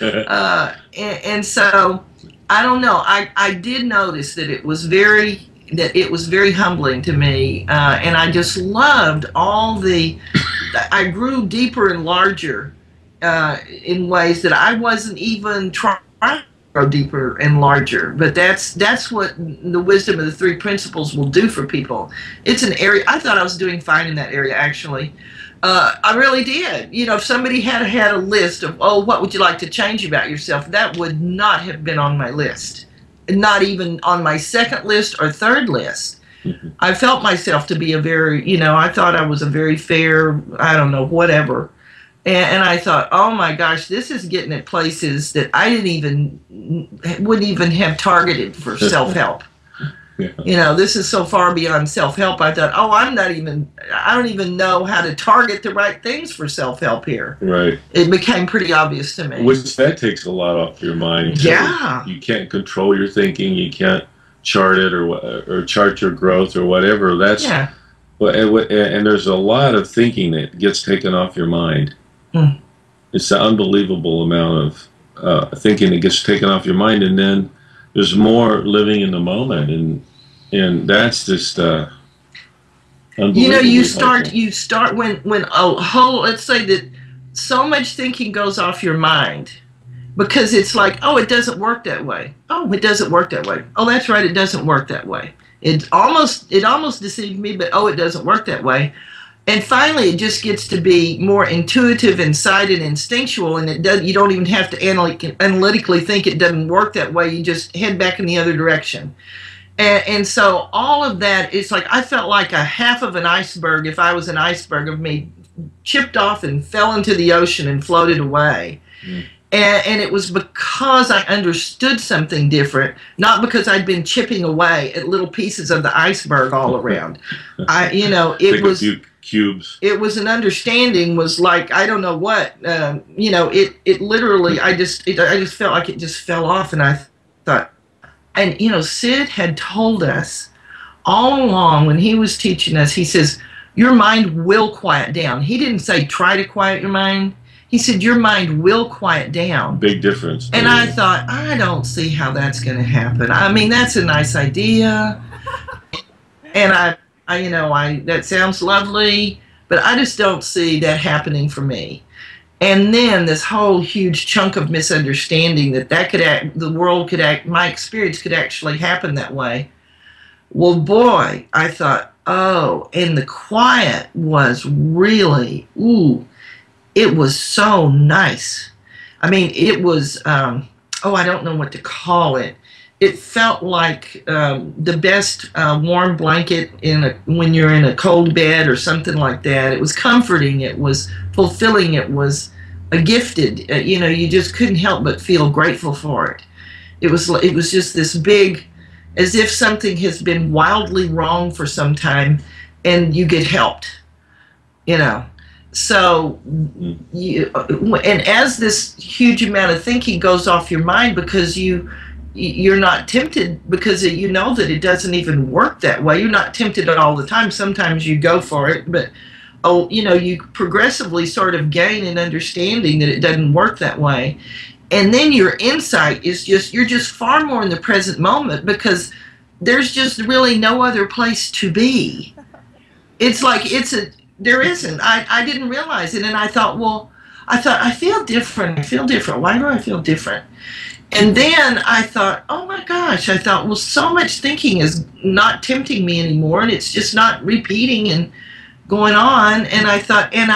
And so I don't know. I did notice that it was very humbling to me, and I just loved all the. I grew deeper and larger in ways that I wasn't even trying to grow deeper and larger. But that's what the wisdom of the three principles will do for people. It's an area I thought I was doing fine in that area actually. I really did. You know, if somebody had a list of, oh, what would you like to change about yourself, that would not have been on my list. Not even on my second list or third list. Mm-hmm. I felt myself to be a very, you know, I thought I was a very fair, I don't know, whatever. And I thought, oh my gosh, this is getting at places that I wouldn't even have targeted for self-help. Yeah. You know, this is so far beyond self-help. I thought, oh, I don't even know how to target the right things for self-help here. Right. It became pretty obvious to me. Which that takes a lot off your mind. Yeah. You can't control your thinking. You can't chart it or chart your growth or whatever. That's yeah. And there's a lot of thinking that gets taken off your mind. Mm. It's an unbelievable amount of thinking that gets taken off your mind, and then there's more living in the moment, and that's just unbelievable. You know, you start when a whole, let's say that so much thinking goes off your mind because it's like, oh, it doesn't work that way. Oh, it doesn't work that way. Oh, that's right, it doesn't work that way. It almost deceived me, but oh, it doesn't work that way. And finally, it just gets to be more intuitive, inside, and instinctual, and you don't even have to analytically think it doesn't work that way. You just head back in the other direction. And so all of that, it's like I felt like a half of an iceberg, if I was an iceberg, of me chipped off and fell into the ocean and floated away. Mm. And it was because I understood something different, not because I'd been chipping away at little pieces of the iceberg all around. It was cubes. It was an understanding, was like, I don't know what, it literally, I just felt like it just fell off, and I thought, and Sid had told us all along when he was teaching us, he says, your mind will quiet down. He didn't say try to quiet your mind. He said your mind will quiet down. Big difference. And I thought, I don't see how that's going to happen. I mean, that's a nice idea. And that sounds lovely, but I just don't see that happening for me. And then this whole huge chunk of misunderstanding my experience could actually happen that way. Well, boy, I thought, oh, and the quiet was really, ooh, it was so nice. I mean, it was, I don't know what to call it. It felt like the best warm blanket when you're in a cold bed or something like that. It was comforting. It was fulfilling. It was gifted. You just couldn't help but feel grateful for it. It was just this big, as if something has been wildly wrong for some time, and you get helped. So, and as this huge amount of thinking goes off your mind because you're not tempted, because you know that it doesn't even work that way. You're not tempted all the time. Sometimes you go for it, but you progressively sort of gain an understanding that it doesn't work that way. And then your insight is you're just far more in the present moment, because there's just really no other place to be. It's like there isn't. I didn't realize it, and I thought, I feel different. I feel different. Why do I feel different? And then I thought, oh my gosh, so much thinking is not tempting me anymore, and it's just not repeating and going on. And I thought, and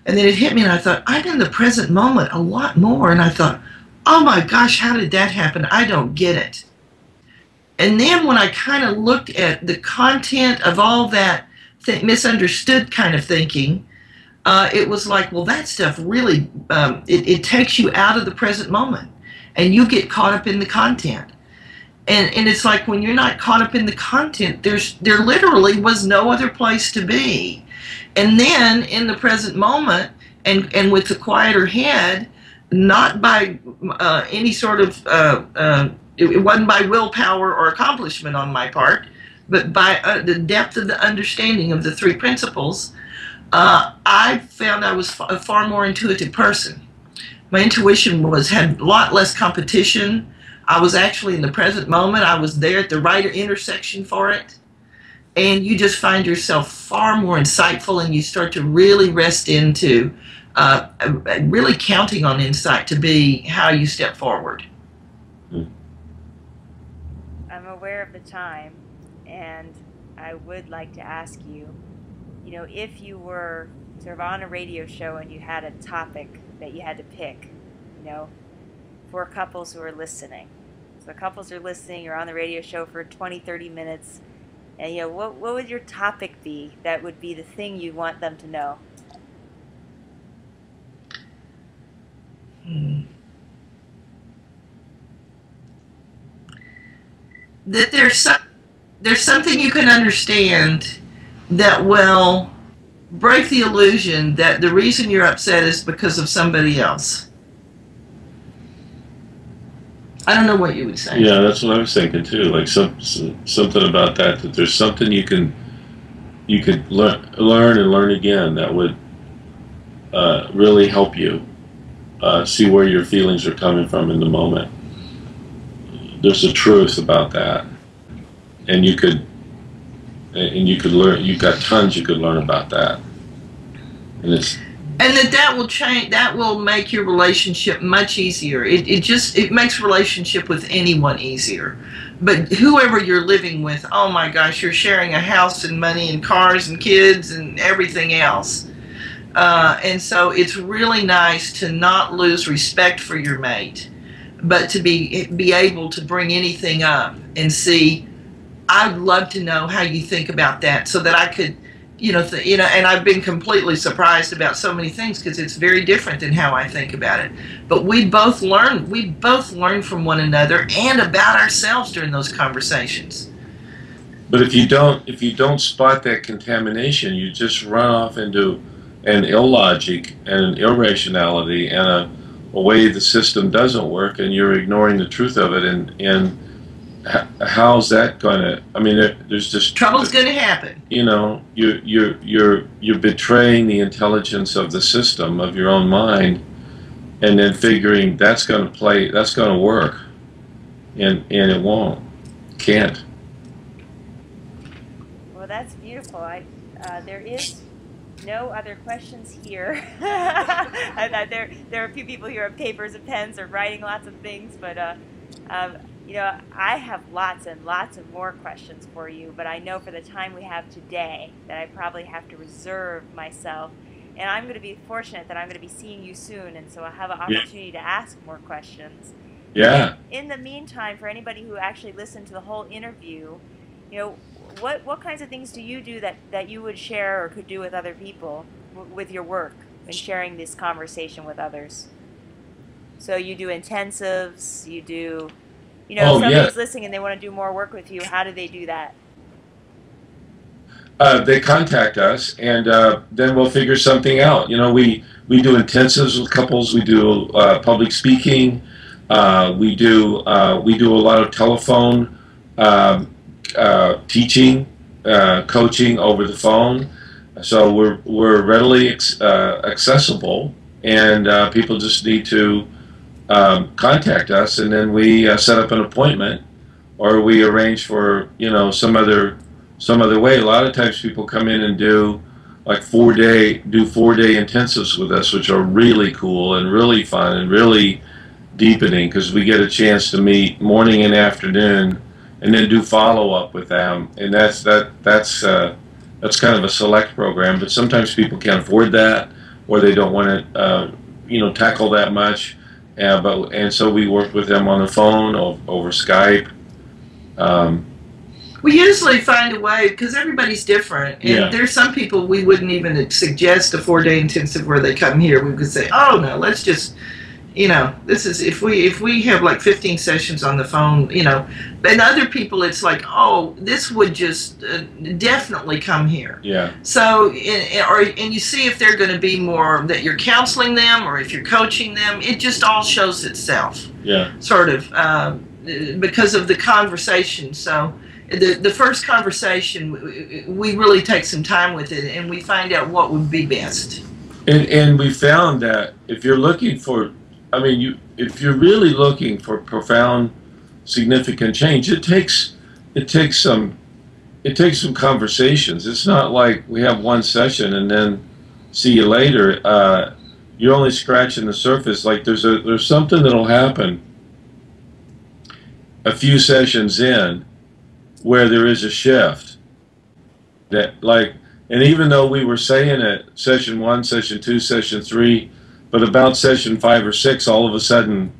then it hit me, and I thought, I'm in the present moment a lot more. And I thought, oh my gosh, how did that happen? I don't get it. And then when I kind of looked at the content of all that misunderstood kind of thinking, it was like, well, that stuff really, it takes you out of the present moment, and you get caught up in the content. And it's like, when you're not caught up in the content, there literally was no other place to be. And then in the present moment, and with the quieter head, not by any sort of, it wasn't by willpower or accomplishment on my part, but by the depth of the understanding of the three principles, I found I was a far more intuitive person. My intuition had a lot less competition. I was actually in the present moment. I was there at the right intersection for it. And you just find yourself far more insightful, and you start to really rest into really counting on insight to be how you step forward. I'm aware of the time, and I would like to ask you, if you were sort of on a radio show and you had a topic that you had to pick, for couples who are listening. So couples are listening, you're on the radio show for 20, 30 minutes, and what would your topic be that would be the thing you want them to know? That there's something you can understand that will break the illusion that the reason you're upset is because of somebody else. I don't know what you would say. Yeah, that's what I was thinking too. Like something about that there's something you could learn and learn again that would really help you see where your feelings are coming from in the moment. There's a truth about that, and you could learn. You've got tons you could learn about that, and that will change. That will make your relationship much easier. It makes relationship with anyone easier, but whoever you're living with, oh my gosh, you're sharing a house and money and cars and kids and everything else, and so it's really nice to not lose respect for your mate, but to be able to bring anything up and see, I'd love to know how you think about that, so that I could, and I've been completely surprised about so many things because it's very different than how I think about it. But we both learn from one another and about ourselves during those conversations. But if you don't spot that contamination, you just run off into an illogic and an irrationality and a way the system doesn't work, and you're ignoring the truth of it, and how's that gonna? I mean, there's just trouble's gonna happen. You're betraying the intelligence of the system of your own mind, and then figuring that's gonna work, and it won't, can't. Well, that's beautiful. There is no other questions here. There are a few people here with papers and pens or writing lots of things, but I have lots and lots of more questions for you, but I know for the time we have today that I probably have to reserve myself, and I'm going to be fortunate that I'm going to be seeing you soon, and so I'll have an opportunity to ask more questions. Yeah. In the meantime, for anybody who actually listened to the whole interview, what kinds of things do you do that you would share or could do with other people with your work and sharing this conversation with others? So you do intensives, you do, if somebody's listening and they want to do more work with you, how do they do that? They contact us, and then we'll figure something out. We do intensives with couples. We do public speaking. We do a lot of telephone teaching, coaching over the phone. So we're readily accessible, and people just need to contact us, and then we set up an appointment, or we arrange for some other way. A lot of times people come in and do like 4-day intensives with us, which are really cool and really fun and really deepening, because we get a chance to meet morning and afternoon, and then do follow-up with them. And that's kind of a select program, but sometimes people can't afford that, or they don't want to tackle that much. And so we work with them on the phone, over Skype. We usually find a way, because everybody's different, and there's some people we wouldn't even suggest a 4-day intensive where they come here. We could say, oh no, let's just, this is, if we have like 15 sessions on the phone, and other people it's like, oh, this would just definitely come here. Yeah. So, and you see if they're going to be more that you're counseling them or if you're coaching them. It just all shows itself. Yeah. Sort of, because of the conversation. So the first conversation, we really take some time with it, and we find out what would be best. And we found that if you're looking for I mean, if you're really looking for profound, significant change, it takes some conversations. It's not like we have one session and then see you later. You're only scratching the surface. Like there's something that'll happen a few sessions in where there is a shift that and even though we were saying it session 1, session 2, session 3, but about session 5 or 6, all of a sudden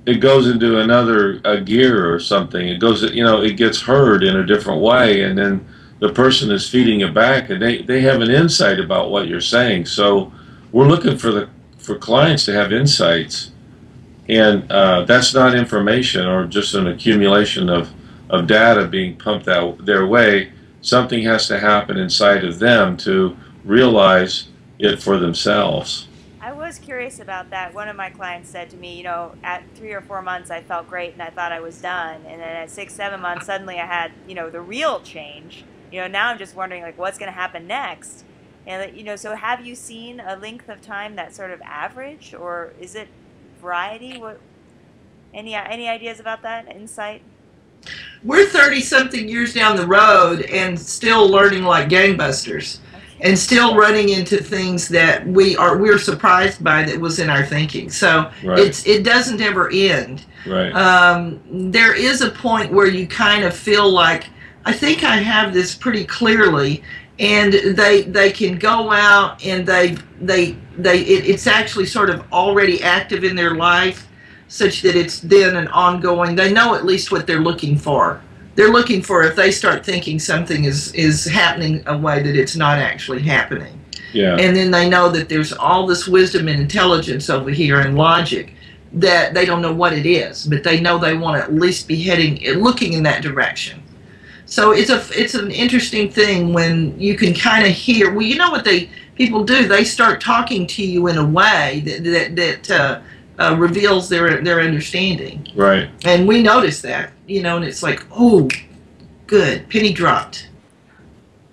it goes into another gear or something. It goes, it gets heard in a different way, and then the person is feeding it back, and they have an insight about what you're saying. So we're looking for clients to have insights, and that's not information or just an accumulation of data being pumped out their way. Something has to happen inside of them to realize it for themselves. I was curious about that. One of my clients said to me, at 3 or 4 months I felt great and I thought I was done, and then at 6, 7 months suddenly I had, the real change. Now I'm just wondering like what's going to happen next. And so have you seen a length of time that's sort of average, or is it variety? Any ideas about that? Insight? We're 30-something years down the road and still learning like gangbusters, and still running into things that we're surprised by that was in our thinking. So right. it doesn't ever end. Right. There is a point where you kind of feel like, I think I have this pretty clearly, and they can go out and it's actually sort of already active in their life, such that it's then an ongoing. They know at least what they're looking for. They're looking for, if they start thinking something is happening a way that it's not actually happening. Yeah. And then they know that there's all this wisdom and intelligence over here and logic that they don't know what it is, but they know they want to at least be looking in that direction. So it's an interesting thing when you can kind of hear. Well, you know what people do? They start talking to you in a way that reveals their understanding. Right. And we notice that, and it's like, oh, good, penny dropped.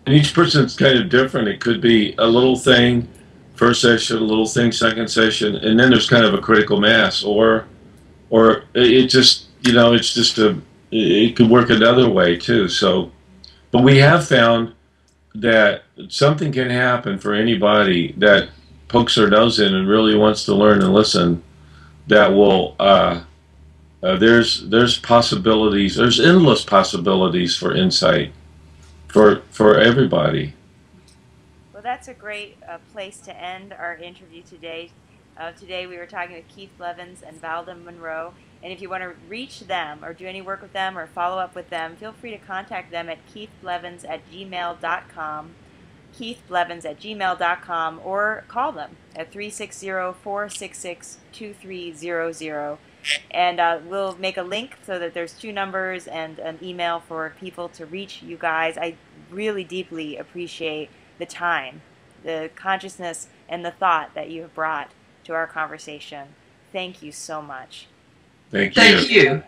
And each person's kind of different. It could be a little thing first session, a little thing second session, and then there's kind of a critical mass, or it just, it could work another way too. So, but we have found that something can happen for anybody that pokes their nose in and really wants to learn and listen. That will there's possibilities. There's endless possibilities for insight for everybody. Well, that's a great place to end our interview today. Today we were talking with Keith Blevens and Valda Monroe. And if you want to reach them or do any work with them or follow up with them, feel free to contact them at keithblevens@gmail.com. keithblevens@gmail.com, or call them at 360-466-2300, and we'll make a link so that there's 2 numbers and an email for people to reach you guys. I really deeply appreciate the time, the consciousness, and the thought that you have brought to our conversation. Thank you so much. Thank you. Thank you.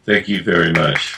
Thank you very much.